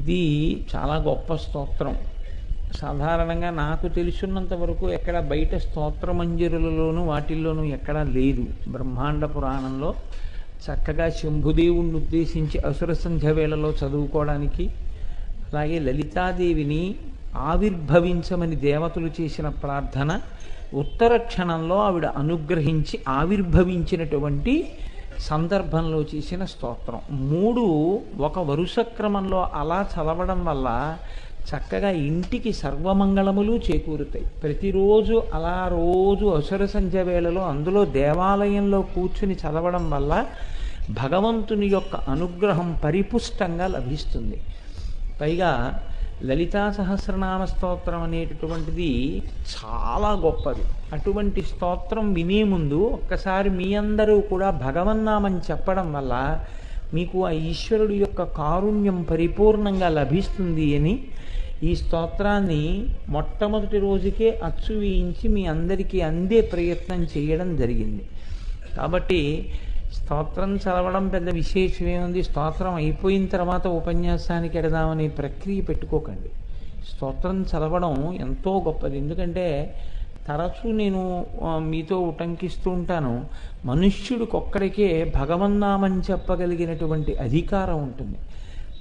ఇది చాలా గొప్ప స్తోత్రం. సాధారణంగా నాకు తెలుసున్నంత వరకు ఎక్కడ బయట స్తోత్ర మంజరులలోనూ వాటిల్లోనూ ఎక్కడా లేదు. బ్రహ్మాండ పురాణంలో చక్కగా శంభుదేవుణ్ణి ఉద్దేశించి అసుర సంధ్య వేళలో చదువుకోవడానికి, అలాగే లలితాదేవిని ఆవిర్భవించమని దేవతలు చేసిన ప్రార్థన, ఉత్తర క్షణంలో ఆవిడ అనుగ్రహించి ఆవిర్భవించినటువంటి సందర్భంలో చేసిన స్తోత్రం. మూడు ఒక వరుస క్రమంలో అలా చదవడం వల్ల చక్కగా ఇంటికి సర్వమంగళములు చేకూరుతాయి. ప్రతిరోజు అలా రోజు అసుర సంధ్య వేళలో అందులో దేవాలయంలో కూర్చుని చదవడం వల్ల భగవంతుని యొక్క అనుగ్రహం పరిపుష్టంగా లభిస్తుంది. పైగా లలితా సహస్రనామ స్తోత్రం అనేటటువంటిది చాలా గొప్పది. అటువంటి స్తోత్రం వినే ముందు ఒక్కసారి మీ అందరూ కూడా భగవన్నామని చెప్పడం వల్ల మీకు ఆ ఈశ్వరుడు యొక్క కారుణ్యం పరిపూర్ణంగా లభిస్తుంది అని ఈ స్తోత్రాన్ని మొట్టమొదటి రోజుకే అచ్చు వేయించి మీ అందరికీ అందే ప్రయత్నం చేయడం జరిగింది. కాబట్టి స్తోత్రం చదవడం పెద్ద విశేషమేముంది, స్తోత్రం అయిపోయిన తర్వాత ఉపన్యాసానికి ఎడదామనే ప్రక్రియ పెట్టుకోకండి. స్తోత్రం చదవడం ఎంతో గొప్పది. ఎందుకంటే తరచూ నేను మీతో ఉటంకిస్తూ ఉంటాను, మనుష్యుడికొక్కడికే భగవన్నామని చెప్పగలిగినటువంటి అధికారం ఉంటుంది.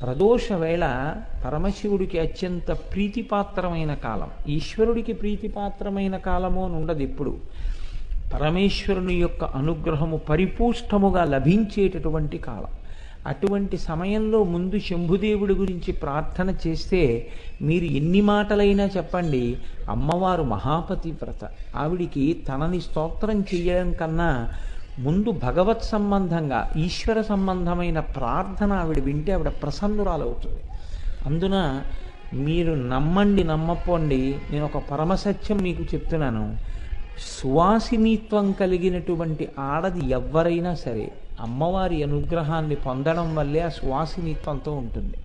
ప్రదోష వేళ పరమశివుడికి అత్యంత ప్రీతిపాత్రమైన కాలం, ఈశ్వరుడికి ప్రీతిపాత్రమైన కాలము అని ఉండదు. ఎప్పుడు పరమేశ్వరుని యొక్క అనుగ్రహము పరిపూష్టముగా లభించేటటువంటి కాలం. అటువంటి సమయంలో ముందు శంభుదేవుడి గురించి ప్రార్థన చేస్తే మీరు ఎన్ని మాటలైనా చెప్పండి, అమ్మవారు మహాపతివ్రత. ఆవిడికి తనని స్తోత్రం చేయడం కన్నా ముందు భగవత్ సంబంధంగా ఈశ్వర సంబంధమైన ప్రార్థన ఆవిడ వింటే ఆవిడ ప్రసన్నురాలవుతుంది. అందున మీరు నమ్మండి నమ్మపోండి, నేను ఒక పరమసత్యం మీకు చెప్తున్నాను. సువాసినిత్వం కలిగినటువంటి ఆడది ఎవ్వరైనా సరే అమ్మవారి అనుగ్రహాన్ని పొందడం వల్లే ఆ సువాసినిత్వంతో ఉంటుంది.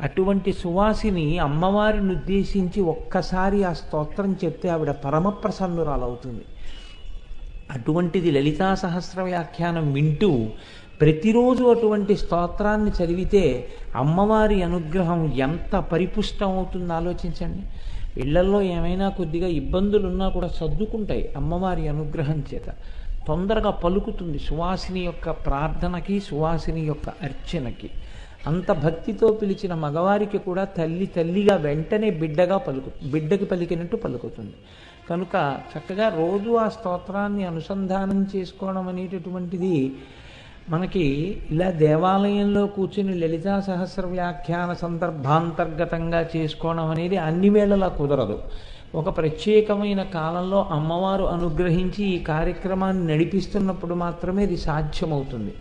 అటువంటి సువాసిని అమ్మవారిని ఉద్దేశించి ఒక్కసారి ఆ స్తోత్రం చెప్తే ఆవిడ పరమప్రసన్నురాలవుతుంది. అటువంటిది లలితా సహస్ర వ్యాఖ్యానం వింటూ ప్రతిరోజు అటువంటి స్తోత్రాన్ని చదివితే అమ్మవారి అనుగ్రహం ఎంత పరిపుష్టం అవుతుందో ఆలోచించండి. ఇళ్లల్లో ఏమైనా కొద్దిగా ఇబ్బందులున్నా కూడా సర్దుకుంటాయి అమ్మవారి అనుగ్రహం చేత. తొందరగా పలుకుతుంది సువాసిని యొక్క ప్రార్థనకి, సువాసిని యొక్క అర్చనకి. అంత భక్తితో పిలిచిన మగవారికి కూడా తల్లి తల్లిగా వెంటనే బిడ్డకి పలికినట్టు పలుకుతుంది. కనుక చక్కగా రోజు ఆ స్తోత్రాన్ని అనుసంధానం చేసుకోవడం అనేటటువంటిది మనకి ఇలా దేవాలయంలో కూర్చుని లలితా సహస్ర వ్యాఖ్యాన సందర్భాంతర్గతంగా చేసుకోవడం అనేది అన్ని వేళలా కుదరదు. ఒక ప్రత్యేకమైన కాలంలో అమ్మవారు అనుగ్రహించి ఈ కార్యక్రమాన్ని నడిపిస్తున్నప్పుడు మాత్రమే ఇది సాధ్యమవుతుంది.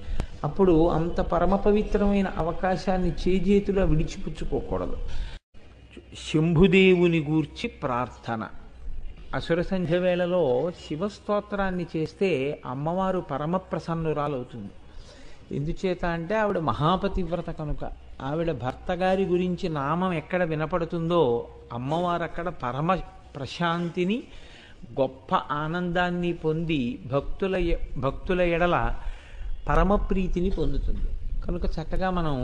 అప్పుడు అంత పరమ పవిత్రమైన అవకాశాన్ని చేజేతులో విడిచిపుచ్చుకోకూడదు. శంభుదేవుని గూర్చి ప్రార్థన. అసుర సంధ్య వేళలో శివస్తోత్రాన్ని చేస్తే అమ్మవారు పరమ ప్రసన్నురాలవుతుంది. ఎందుచేత అంటే ఆవిడ మహాపతివ్రత కనుక. ఆవిడ భర్త గారి గురించి నామం ఎక్కడ వినపడుతుందో అమ్మవారు అక్కడ పరమ ప్రశాంతిని, గొప్ప ఆనందాన్ని పొంది భక్తుల ఎడల పరమప్రీతిని పొందుతుంది. కనుక చక్కగా మనం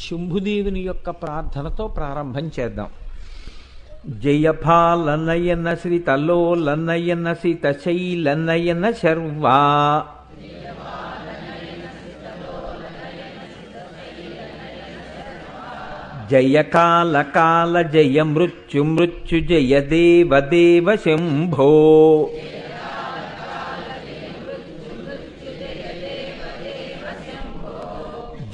శంభుదేవుని యొక్క ప్రార్థనతో ప్రారంభం చేద్దాం. జయపాలనయన శ్రీతలోలనయన శితశైలనయన శర్వా జయ కాల కాల జయ మృత్యు మృత్యు జయ దేవ దేవ శంభో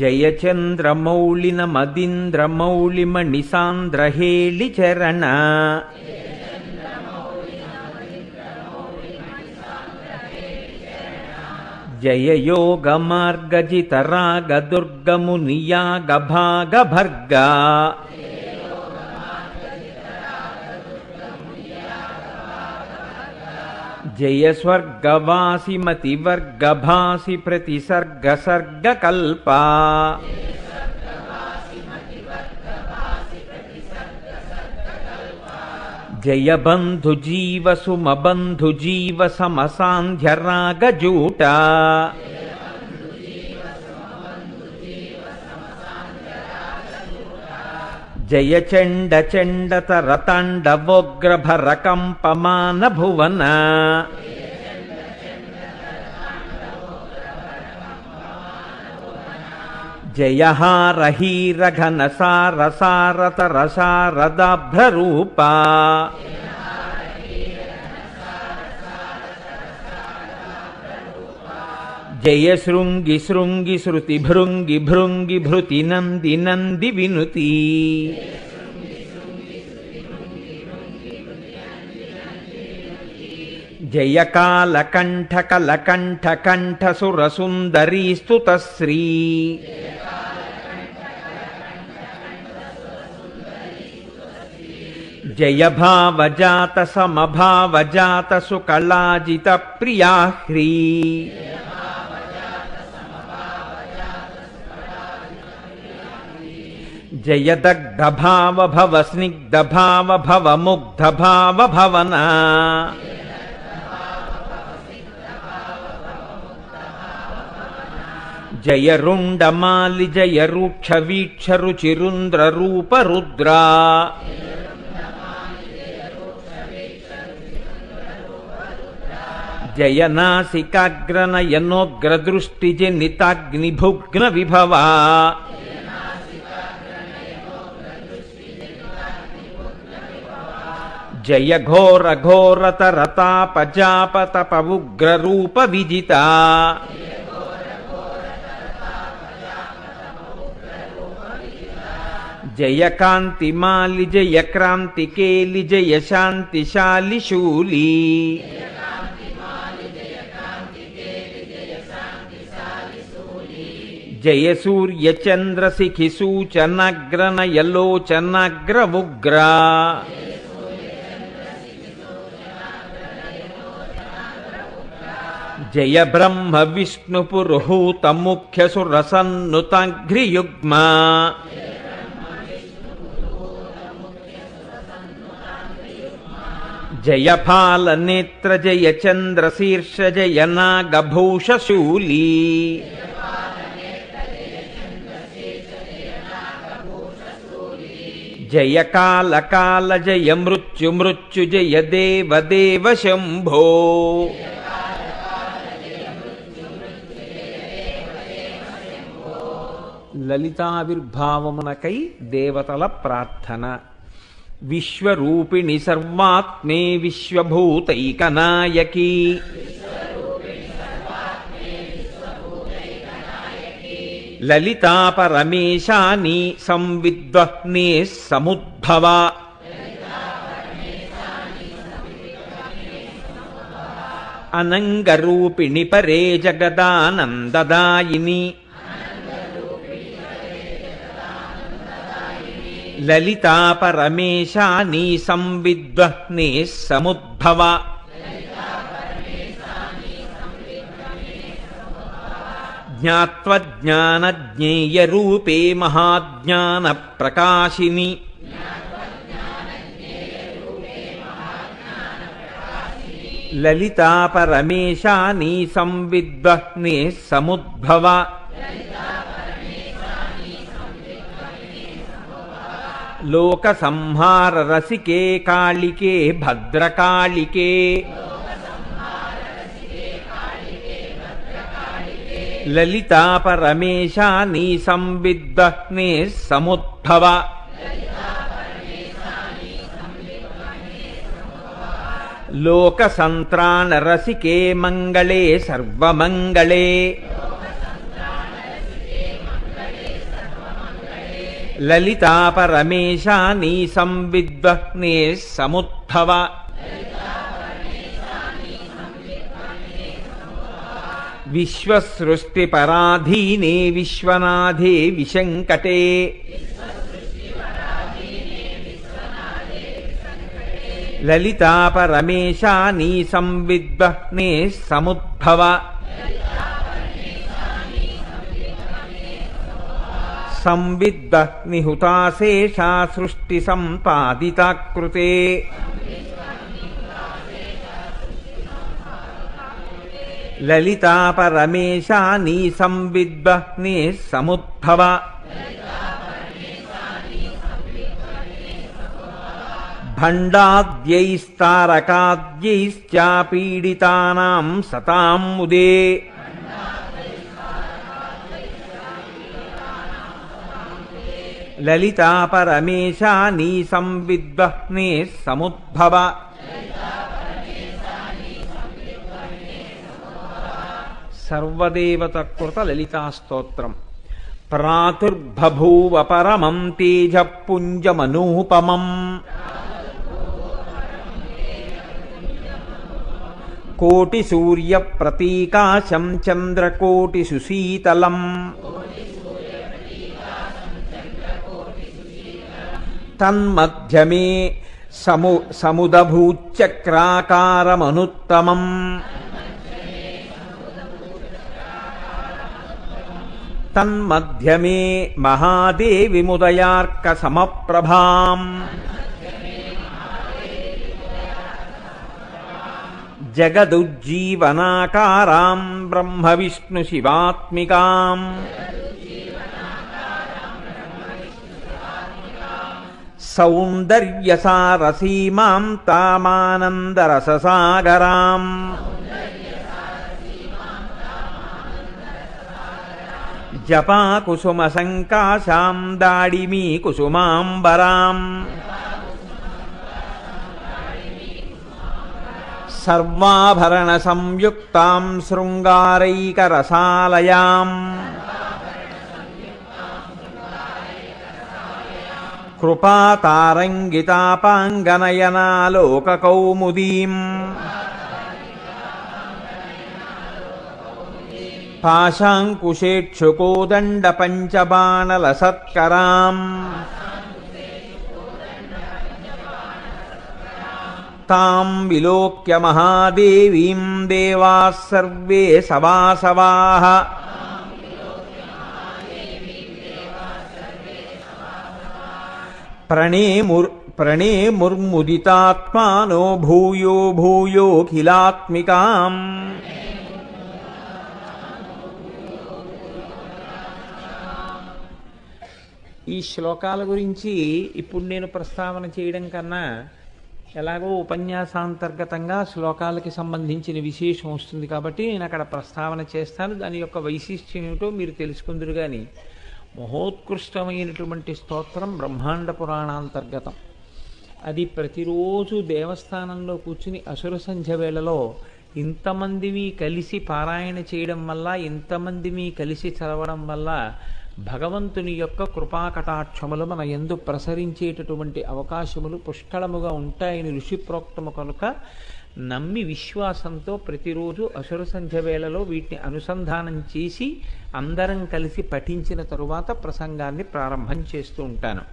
జయ చంద్రమౌళిన మదీంద్రమౌళి మణిసాంద్రహేళి చరణ జయ యోగ మార్గజిత రాగ దుర్గమునియాగ భాగ భర్గ జయ స్వర్గవాసి మతివర్గ భాసి ప్రతిసర్గ సర్గ కల్ప జయ బంధు జీవ సుమ బంధు జీవ సమసాంధ్య రాగ జూట జయ చండ చండతరతాండవోగ్రభరకంపమాన భువన జయ హారహీరఘనసారసారతరసారదాభ్రరూప జయ శృంగి శృంగి శృతి భృంగి భృంగి భృతి నంది నంది వినుతి జయ కాళకంఠ కలకంఠ కంఠ సురసుందరీ స్తుతశ్రీ జయ భావజాత సమభావజాత సుకళాజిత ప్రియాహ్రీ జయ దగ్ధభావ భవ స్నిగ్ధభావ భవ ముగ్ధభావ భవన జయ రుండమాలి జయ రూక్ష వీక్ష రుచిరుంద్ర రూప రుద్రా జయ నాసికాగ్రనయనోగ్ర దృష్టి జనితాగ్నిభుగ్న విభవా జయ ఘోర ఘోరతరతాపజాపతపవుగ్రరూప విజిత జయ కాంతిమాలి జయ క్రాంతికేలి జయ శాంతిశాలి శూలి జయ సూర్యచంద్రశిఖి సూచనగ్రనయలోచనగ్రవుగ్రా జయ బ్రహ్మ విష్ణు పురుహూత ముఖ్య సురసన్నుతాఘ్రియుగ్మ జయ ఫాల నేత్ర జయ చంద్రశీర్ష జయ నాగభూషశూలీ జయ కాల కాల జయ మృత్యు మృత్యు జయ దేవ దేవ శంభో లలితావిర్భావమునకై దేవతల ప్రార్థన. విశ్వరూపిణి సర్వాత్మే విశ్వభూతైకనాయకీ లలితా పరమేశాని సంవిద్వహ్నే సముద్భవ అనంగరూపిణి పరే జగదానందదాయిని లలితా పరమేశాని సంవిద్వహ్నే సముద్భవ జ్ఞాత్వజ్ఞానజ్ఞేయరూపే మహాజ్ఞానప్రకాశిని లలితా పరమేశాని సంవిద్వహ్నే సముద్భవ లోక సంహార రసికే కాళికే భద్రకాళికే లలితా పరమేశాని సంవిద్వహ్నే సముద్భవ లోక సంత్రాణ రసికే మంగళే సర్వమంగళే లలితా పరమేశాని సంవిద్వహ్నే సముద్భవ విశ్వసృష్టి పరాధీనే విశ్వనాథే విశంకటే లలితా పరమేశాని సంవిద్వహ్నే సముద్భవ సంవిద్వహ్ని హుతాశేషా సృష్టి సంపాదితాకృతే లలితా పరమేశాని సంవిద్వహ్నే సముద్భవ భండాద్యైస్తారకాద్యైశ్చాపీడితానాం సతాం ముదే లలితా పరమేశా నీ సంవిద్వహ్నే సముద్భవ సర్వదేవత కృత లలితా స్తోత్రం. ప్రాతుర్బభూవ పరమం తేజ పుంజమనూపమం కోటి సూర్య ప్రతీకాశం చంద్రకోటి సుశీతలం తన్మధ్యమే సముదభూచక్రాకారమనుత్తమం తన్మధ్యమే మహాదేవిముదయార్క సమప్రభాం జగదుజ్జీవనాకారాం బ్రహ్మ విష్ణు శివాత్మికాం సౌందర్యసారసీమాం తామానందరససాగరాం జపాకుసుమ సంకాశాం దాడిమీ కుసుమాంబరాం సర్వాభరణ సంయుక్తాం శృంగారైకరసాలయాం కృపాతారంగితాపాంగనయనాలోకకౌముదీం పాశాంకుశేక్షుకోదండ పంచబాణలసత్కరాం తాం విలోక్య మహాదేవీం దేవాః సర్వే సవాసవాః ప్రణేముర్ముదితాత్మానో భూయో భూయోఖిలాత్మికాం ఈ శ్లోకాల గురించి ఇప్పుడు నేను ప్రస్తావన చేయడం కన్నా ఎలాగో ఉపన్యాసాంతర్గతంగా శ్లోకాలకి సంబంధించిన విశేషం వస్తుంది కాబట్టి నేను అక్కడ ప్రస్తావన చేస్తాను. దాని యొక్క వైశిష్ట్యం ఏమిటో మీరు తెలుసుకుందరు. కానీ మహోత్కృష్టమైనటువంటి స్తోత్రం బ్రహ్మాండ పురాణాంతర్గతం. అది ప్రతిరోజు దేవస్థానంలో కూర్చుని అసుర సంధ్య వేళలో ఇంతమందివి కలిసి పారాయణ చేయడం వల్ల, ఇంతమందివి కలిసి చదవడం వల్ల భగవంతుని యొక్క కృపాకటాక్షములు మన యందు ప్రసరించేటటువంటి అవకాశములు పుష్కళముగా ఉంటాయని ఋషిప్రోక్తము కనుక నమ్మి విశ్వాసంతో ప్రతిరోజు అసుర సంధ్య వేళలో వీటిని అనుసంధానం చేసి అందరం కలిసి పఠించిన తరువాత ప్రసంగాన్ని ప్రారంభం చేస్తూ ఉంటాను.